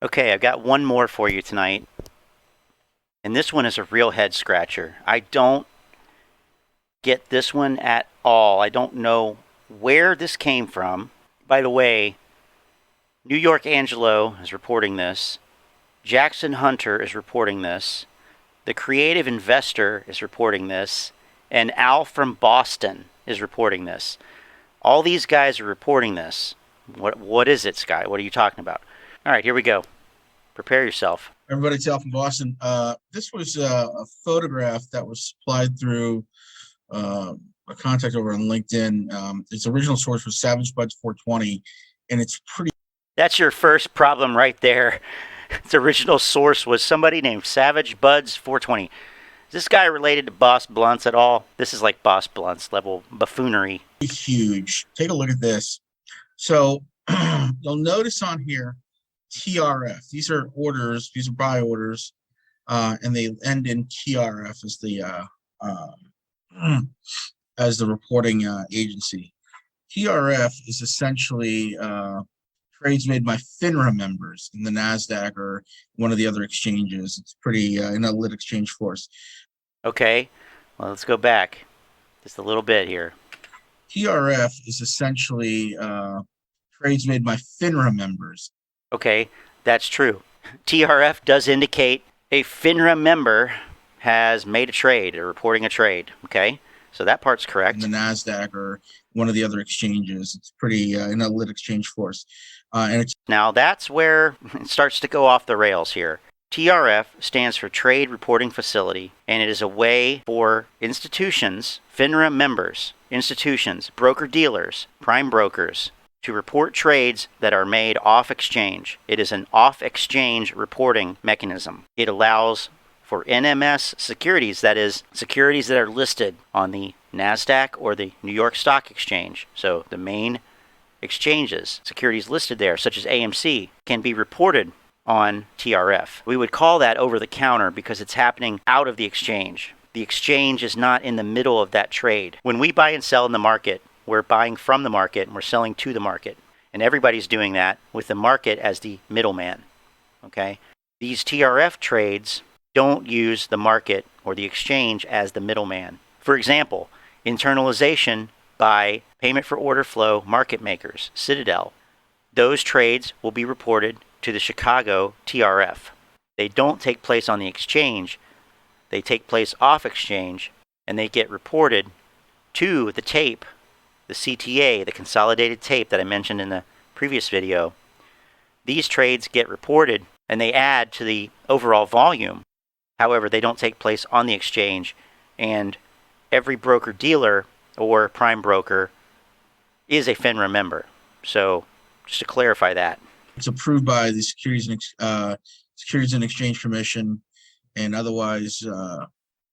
Okay, I've got one more for you tonight. And this one is a real head scratcher. I don't get this one at all. I don't know where this came from. By the way, New York Angelo is reporting this. Jackson Hunter is reporting this. The Creative Investor is reporting this. And Al from Boston is reporting this. All these guys are reporting this. What is it, Sky? What are you talking about? All right, here we go. Prepare yourself. Everybody, it's Al from Boston. This was a photograph that was supplied through a contact over on LinkedIn. Its original source was Savage Buds 420, and it's pretty. That's your first problem right there. Its original source was somebody named Savage Buds 420. Is this guy related to Boss Blunts at all? This is like Boss Blunts level buffoonery. Huge. Take a look at this. So you'll notice on here TRF. These are orders. These are buy orders, and they end in TRF as the reporting agency. TRF is essentially trades made by Finra members in the NASDAQ or one of the other exchanges. It's pretty in a lit exchange force. Okay, well, let's go back just a little bit here. TRF is essentially trades made by Finra members. Okay, that's true. TRF does indicate a FINRA member has made a trade or reporting a trade. Okay, so that part's correct. In the NASDAQ or one of the other exchanges. It's pretty in a lit exchange force. And it's now that's where it starts to go off the rails here. TRF stands for Trade Reporting Facility, and it is a way for institutions, FINRA members, institutions, broker-dealers, prime brokers, to report trades that are made off exchange. It is an off-exchange reporting mechanism. It allows for NMS securities, that is, securities that are listed on the NASDAQ or the New York Stock Exchange. So the main exchanges, securities listed there, such as AMC, can be reported on TRF. We would call that over the counter because it's happening out of the exchange. The exchange is not in the middle of that trade. When we buy and sell in the market, we're buying from the market and we're selling to the market. And everybody's doing that with the market as the middleman. Okay? These TRF trades don't use the market or the exchange as the middleman. For example, internalization by payment for order flow market makers, Citadel. Those trades will be reported to the Chicago TRF. They don't take place on the exchange. They take place off exchange, and they get reported to the tape, the CTA, the consolidated tape that I mentioned in the previous video. These trades get reported and they add to the overall volume. However, they don't take place on the exchange, and every broker-dealer or prime broker is a FINRA member. So just to clarify that. It's approved by the Securities and Exchange Commission, and otherwise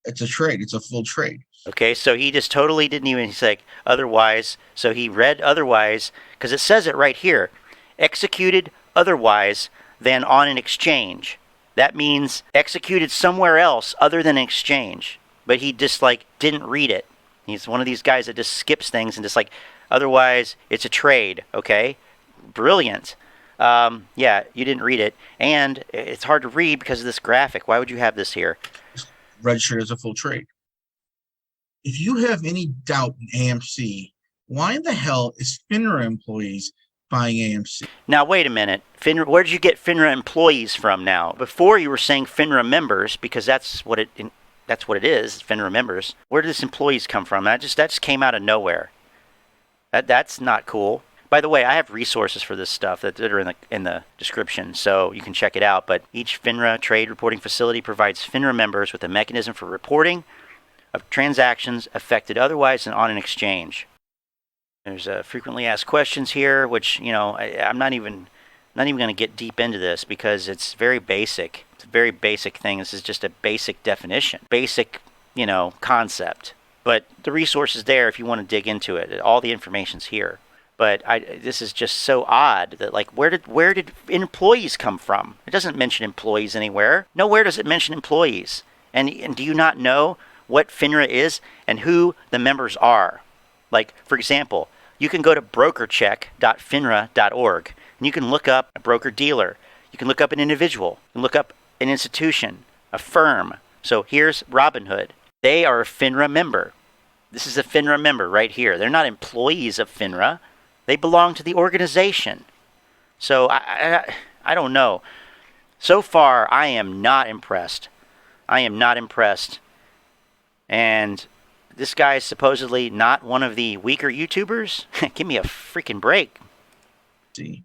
it's a trade. It's a full trade. Okay, so he just totally didn't even, he's like, otherwise, so he read otherwise, because it says it right here, executed otherwise than on an exchange. That means executed somewhere else other than an exchange. But he just, like, didn't read it. He's one of these guys that just skips things and just, like, otherwise, it's a trade, okay? Brilliant. Yeah, you didn't read it. And it's hard to read because of this graphic. Why would you have this here? Registered as a full trade. If you have any doubt in AMC, why in the hell is FINRA employees buying AMC? Now, wait a minute. FINRA, where did you get FINRA employees from now? Before you were saying FINRA members, because that's what it is, FINRA members. Where did this employees come from? That just came out of nowhere. That's not cool. By the way, I have resources for this stuff that are in the description, so you can check it out. But each FINRA trade reporting facility provides FINRA members with a mechanism for reporting of transactions affected otherwise than on an exchange. There's frequently asked questions here, which, you know, I'm not even going to get deep into this because it's very basic. It's a very basic thing. This is just a basic definition, basic, you know, concept. But the resource is there if you want to dig into it. All the information's here. But this is just so odd that, like, where did employees come from? It doesn't mention employees anywhere. Nowhere does it mention employees. And do you not know what FINRA is and who the members are? Like, for example, you can go to brokercheck.finra.org and you can look up a broker-dealer. You can look up an individual. You can look up an institution, a firm. So here's Robinhood. They are a Finra member. This is a Finra member right here. They're not employees of Finra. They belong to the organization. So I don't know. So far, I am not impressed. I am not impressed. And this guy is supposedly not one of the weaker YouTubers? Give me a freaking break. See,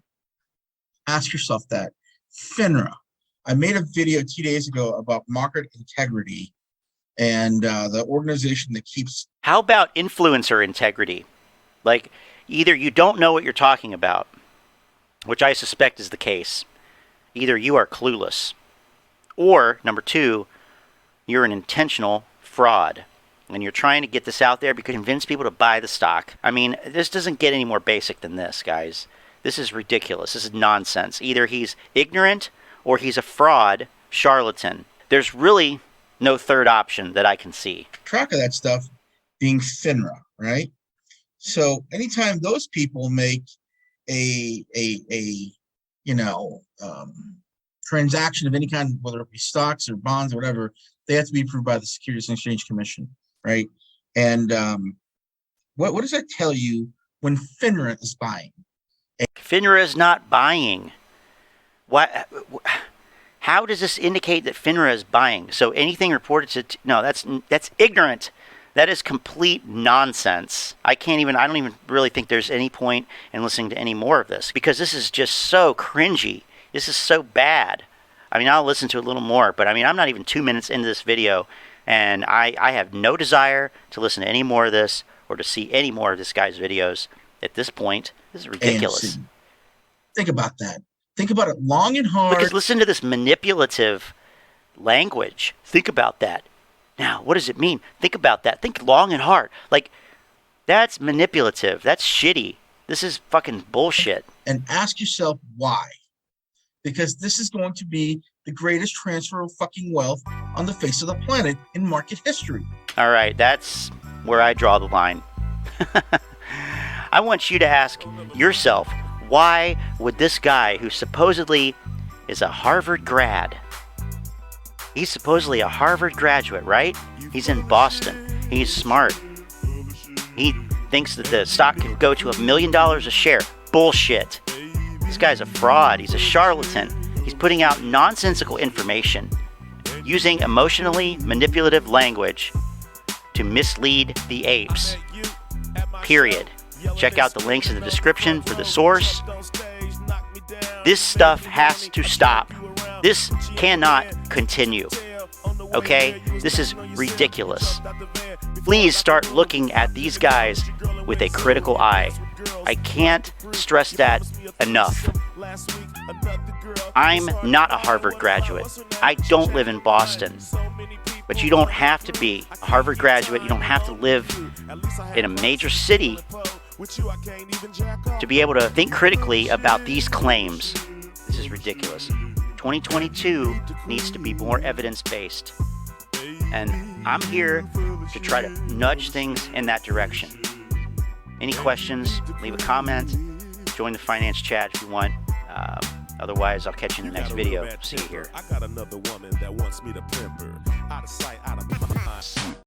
ask yourself that. Finra. I made a video 2 days ago about market integrity and the organization that keeps... How about influencer integrity? Like, either you don't know what you're talking about, which I suspect is the case. Either you are clueless, or, number two, you're an intentional fraud. And you're trying to get this out there because you convince people to buy the stock. I mean, this doesn't get any more basic than this, guys. This is ridiculous. This is nonsense. Either he's ignorant or he's a fraud charlatan. There's really no third option that I can see. Track of that stuff being Finra, right? So anytime those people make a transaction of any kind, whether it be stocks or bonds or whatever, they have to be approved by the Securities and Exchange Commission, right? And what does that tell you when Finra is buying? Finra is not buying. What? How does this indicate that Finra is buying? So anything reported to... No, that's ignorant. That is complete nonsense. I don't even really think there's any point in listening to any more of this, because this is just so cringy. This is so bad. I mean, I'll listen to a little more, but I mean, I'm not even 2 minutes into this video, and I have no desire to listen to any more of this or to see any more of this guy's videos at this point. This is ridiculous. AMC. Think about that. Think about it long and hard. Because listen to this manipulative language. Think about that. Now, what does it mean? Think about that. Think long and hard. Like, that's manipulative. That's shitty. This is fucking bullshit. And ask yourself why. Because this is going to be the greatest transfer of fucking wealth on the face of the planet in market history. All right, that's where I draw the line. I want you to ask yourself, why would this guy who supposedly is a Harvard grad, he's supposedly a Harvard graduate, right? He's in Boston. He's smart. He thinks that the stock can go to $1 million a share. Bullshit. This guy's a fraud. He's a charlatan. He's putting out nonsensical information, using emotionally manipulative language to mislead the apes. Period. Check out the links in the description for the source. This stuff has to stop. This cannot continue. Okay? This is ridiculous. Please start looking at these guys with a critical eye. I can't stress that enough. I'm not a Harvard graduate. I don't live in Boston. But you don't have to be a Harvard graduate. You don't have to live in a major city to be able to think critically about these claims. This is ridiculous. 2022 needs to be more evidence-based. And I'm here to try to nudge things in that direction. Any questions, leave a comment. Join the finance chat if you want. Otherwise, I'll catch you in the next video. See you here. I got another woman that wants me to pimp her. Out of sight, out of mind.